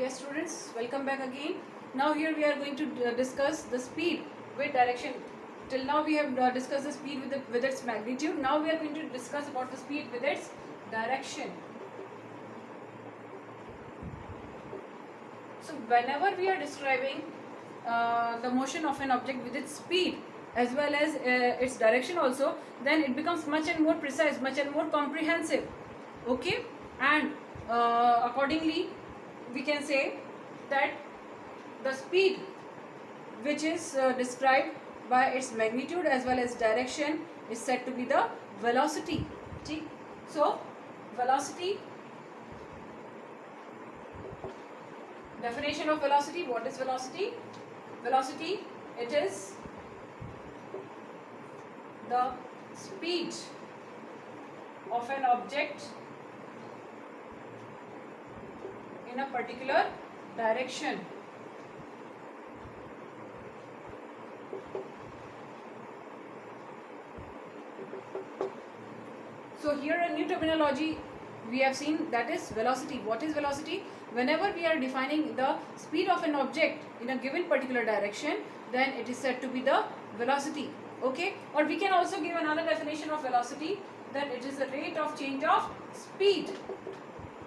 Yes students, welcome back again. Now here we are going to discuss the speed with direction. Till now we have discussed the speed with its magnitude. Now we are going to discuss about the speed with its direction. So whenever we are describing the motion of an object with its speed as well as its direction also, then it becomes much and more precise, much and more comprehensive. Okay, and accordingly we can say that the speed which is described by its magnitude as well as direction is said to be the velocity. So velocity, definition of velocity. What is velocity? Velocity, it is the speed of an object in a particular direction. So here a new terminology we have seen, that is velocity. What is velocity? Whenever we are defining the speed of an object in a given particular direction, then it is said to be the velocity. Okay, or we can also give another definition of velocity, that it is the rate of change of speed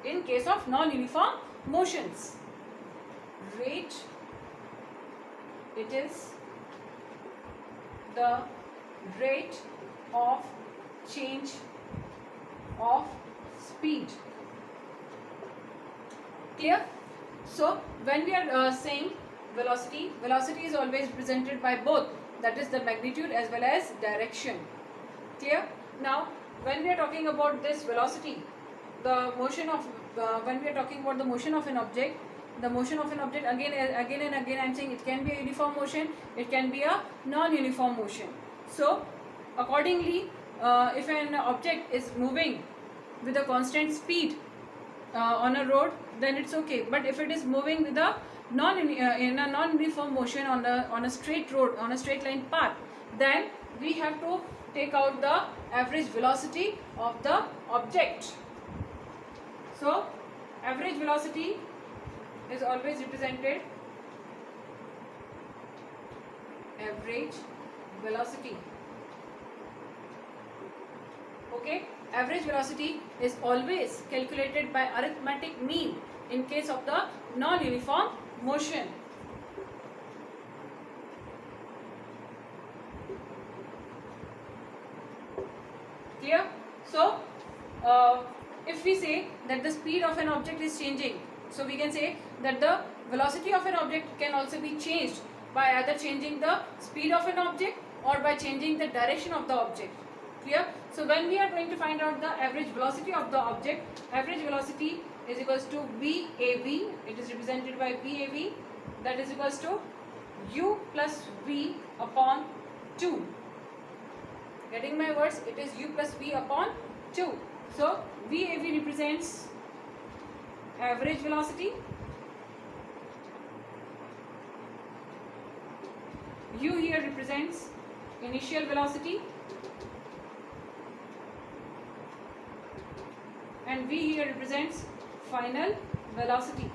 in case of non-uniform motions. Rate, it is the rate of change of speed. Clear? So when we are saying velocity, velocity is always represented by both, that is the magnitude as well as direction. Clear? Now when we are talking about this velocity, the motion of when we are talking about the motion of an object, the motion of an object, again and again I am saying, it can be a uniform motion, it can be a non-uniform motion. So accordingly, if an object is moving with a constant speed on a road, then it's okay. But if it is moving with a in a non-uniform motion on a straight road, on a straight line path, then we have to take out the average velocity of the object. So average velocity is always represented, average velocity. Okay, average velocity is always calculated by arithmetic mean in case of the non-uniform motion. Clear? So if we say that the speed of an object is changing, so we can say that the velocity of an object can also be changed by either changing the speed of an object or by changing the direction of the object. Clear? So when we are going to find out the average velocity of the object, average velocity is equals to VAV, it is represented by VAV, that is equals to U plus V upon 2. Getting my words? It is U plus V upon 2. So VAV represents average velocity, U here represents initial velocity, and V here represents final velocity.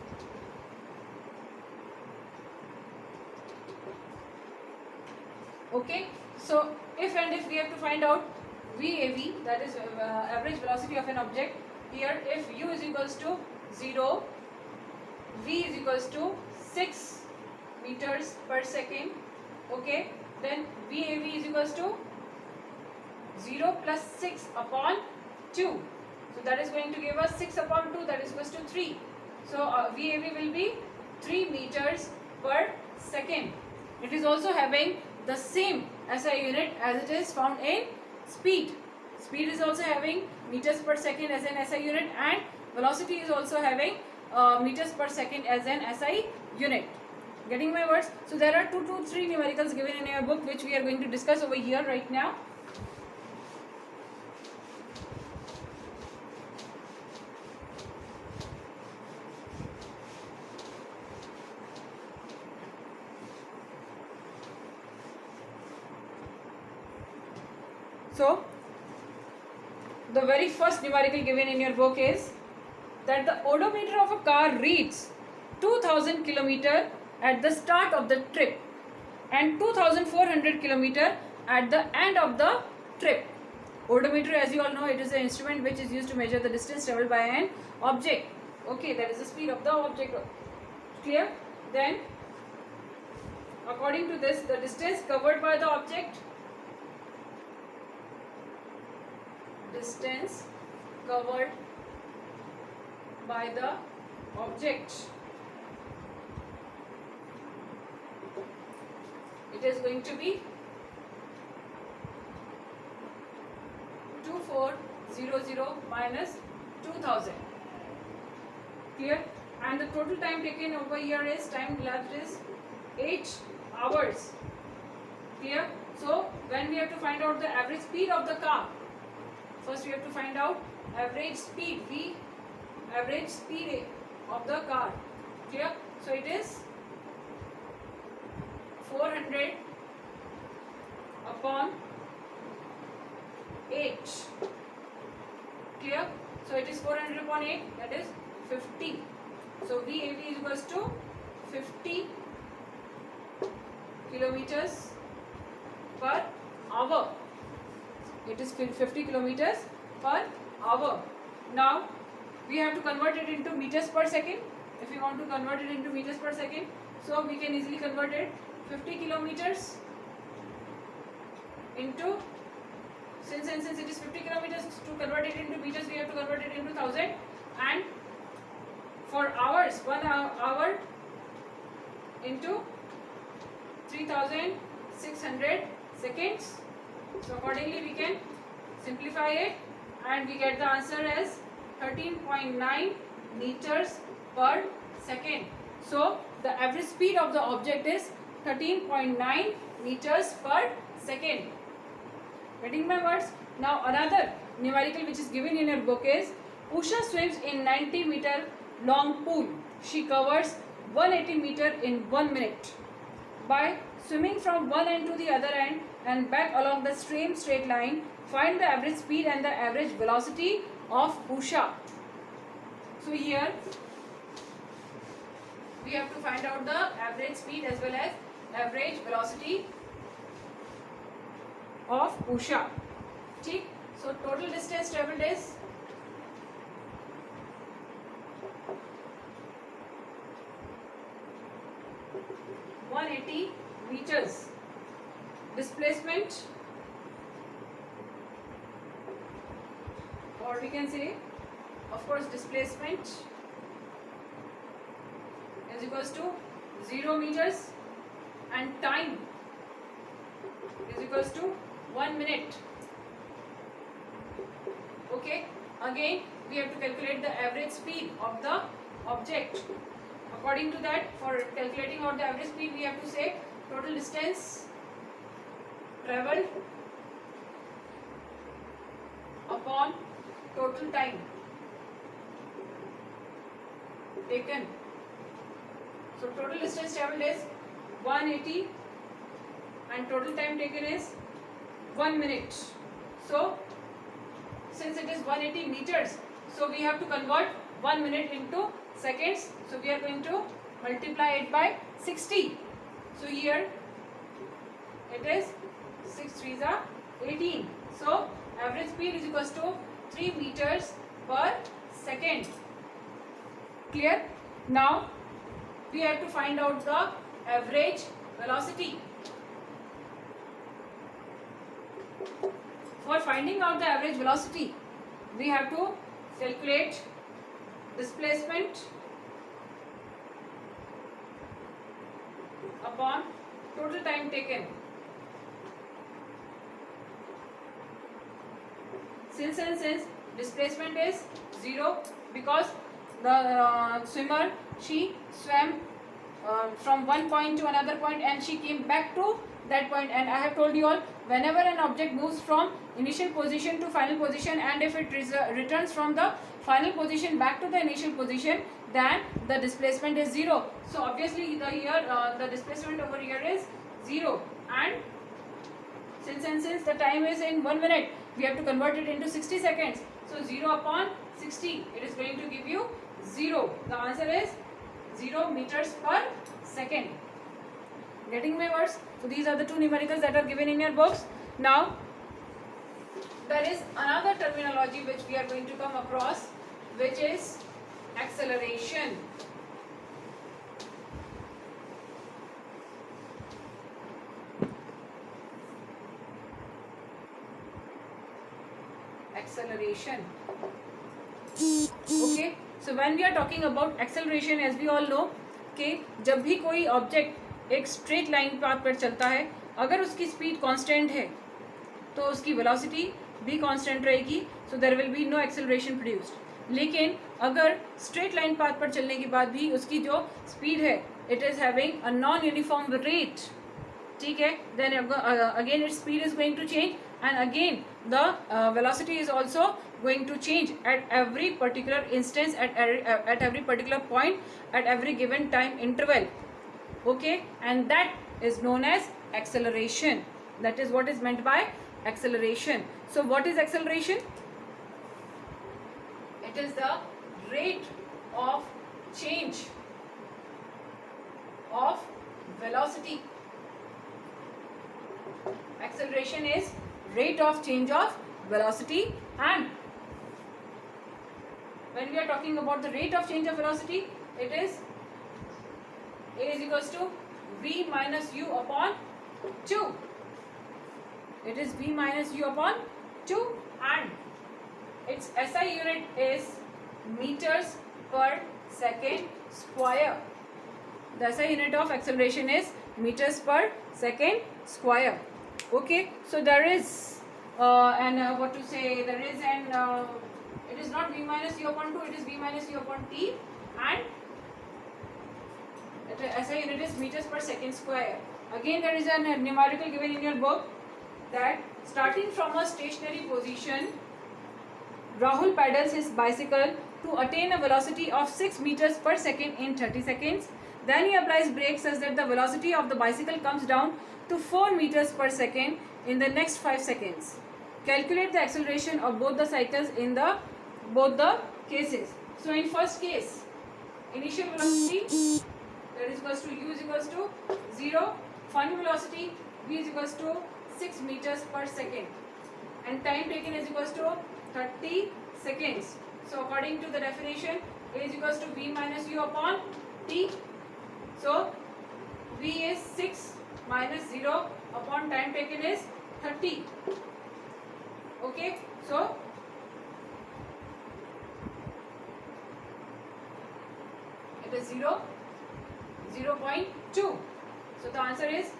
Okay, so if we have to find out VAV, that is average velocity of an object, here if U is equals to 0, V is equals to 6 meters per second, okay, then VAV is equals to 0 plus 6 upon 2. So that is going to give us 6 upon 2, that is equals to 3. So VAV will be 3 meters per second. It is also having the same SI unit as it is found in speed. Speed is also having meters per second as an SI unit, and velocity is also having meters per second as an SI unit. Getting my words? So there are 2 to 3 numericals given in your book which we are going to discuss over here right now. So the very first numerical given in your book is that the odometer of a car reads 2000 kilometer at the start of the trip and 2400 kilometer at the end of the trip. Odometer, as you all know, it is an instrument which is used to measure the distance traveled by an object. Okay, that is the speed of the object. Clear? Then, according to this, the distance covered by the object, distance covered by the object, it is going to be 2400 minus 2000. Clear? And the total time taken over here is, time elapsed is 8 hours. Clear? So when we have to find out the average speed of the car, first we have to find out average speed, V, average speed of the car. Clear? So it is 400 upon 8. Clear? So it is 400 upon 8, that is 50. So VAV is equals to 50 kilometers per hour. It is 50 kilometers per hour. Now we have to convert it into meters per second. If we want to convert it into meters per second, so we can easily convert it 50 kilometers into, since it is 50 kilometers, to convert it into meters we have to convert it into 1000, and for hours, 1 hour into 3600 seconds. So accordingly we can simplify it and we get the answer as 13.9 meters per second. So the average speed of the object is 13.9 meters per second. Getting my words? Now another numerical which is given in your book is, Usha swims in 90 meter long pool. She covers 180 meter in 1 minute. By swimming from one end to the other end and back along the same straight line, find the average speed and the average velocity of Usha. So here we have to find out the average speed as well as average velocity of Usha. ठीक? So total distance traveled is 180 meters. Displacement, or we can say, of course, displacement is equals to 0 meters and time is equals to 1 minute. Okay, again we have to calculate the average speed of the object. According to that, for calculating out the average speed, we have to say total distance traveled upon total time taken. So total distance traveled is 180 and total time taken is 1 minute. So since it is 180 meters, so we have to convert 1 minute into seconds. So we are going to multiply it by 60. So here it is 6 3s are 18. So average speed is equals to 3 meters per second. Clear? Now we have to find out the average velocity. For finding out the average velocity, we have to calculate displacement upon total time taken. Since displacement is 0, because the swimmer, she swam from one point to another point and she came back to that point, and I have told you all, whenever an object moves from initial position to final position and if it returns from the final position back to the initial position, then the displacement is 0. So obviously the displacement over here is 0, and since the time is in 1 minute, we have to convert it into 60 seconds. So 0 upon 60, it is going to give you 0. The answer is 0 meters per second. Getting my words? So these are the two numericals that are given in your books. Now there is another terminology which we are going to come across, which is acceleration. Acceleration. Okay, so when we are talking about acceleration, as we all know कि जब भी कोई object एक straight line path पर चलता है, अगर उसकी स्पीड कांस्टेंट है तो उसकी वेलोसिटी भी कांस्टेंट रहेगी, so there will be no acceleration produced. लेकिन अगर स्ट्रेट लाइन पाथ पर चलने के बाद भी उसकी जो स्पीड है it is having a non uniform rate, ठीक है, then again its speed is going to change and again the velocity is also going to change at every particular instance, at every particular point, at every given time interval. Okay, and that is known as acceleration. That is what is meant by acceleration. So what is acceleration? It is the rate of change of velocity. Acceleration is rate of change of velocity, and when we are talking about the rate of change of velocity, it is A is equals to V minus U upon 2. It is V minus U upon 2, and its SI unit is meters per second square. The SI unit of acceleration is meters per second square. Okay, so there is what to say, there is an it is not V minus U upon 2, it is V minus U upon T, and SI unit is meters per second square. Again there is a numerical given in your book that starting from a stationary position, Rahul pedals his bicycle to attain a velocity of 6 meters per second in 30 seconds. Then he applies brakes such that the velocity of the bicycle comes down to 4 meters per second in the next 5 seconds. Calculate the acceleration of both the cycles in both the cases. So in first case, initial velocity that is equals to U is equals to 0, final velocity V is equals to 6 meters per second, and time taken is equals to 30 seconds. So according to the definition, A is equals to V minus U upon T. So V is 6 minus 0 upon time taken is 30. Okay, so it is 0.2. So the answer is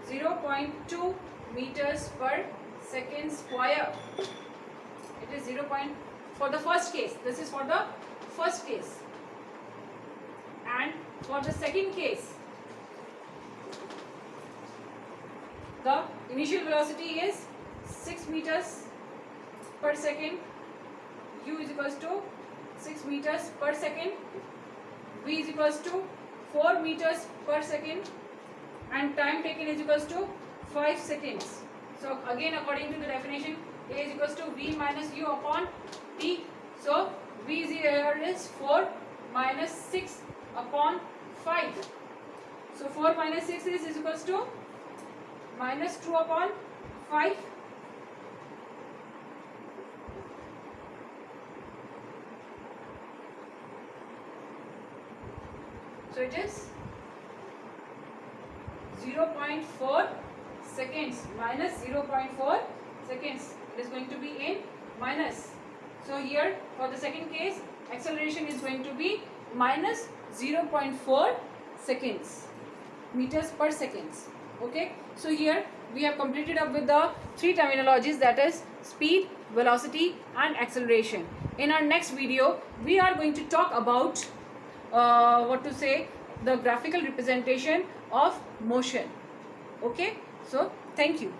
0.2 meters per second square. It is 0. For the first case, this is for the first case, and for the second case, the initial velocity is 6 meters per second, U is equals to 6 meters per second, V is equals to 4 meters per second, and time taken is equals to 5 seconds. So again according to the definition, A is equals to V minus U upon T. So V here is 4 minus 6 upon 5. So 4 minus 6 is equals to minus 2 upon 5. So it is 0.4 seconds minus 0.4 seconds. It is going to be in minus. So here for the second case, acceleration is going to be minus 0.4 seconds, meters per seconds. Okay, so here we have completed up with the three terminologies, that is speed, velocity and acceleration. In our next video, we are going to talk about the graphical representation of motion. Okay, so thank you.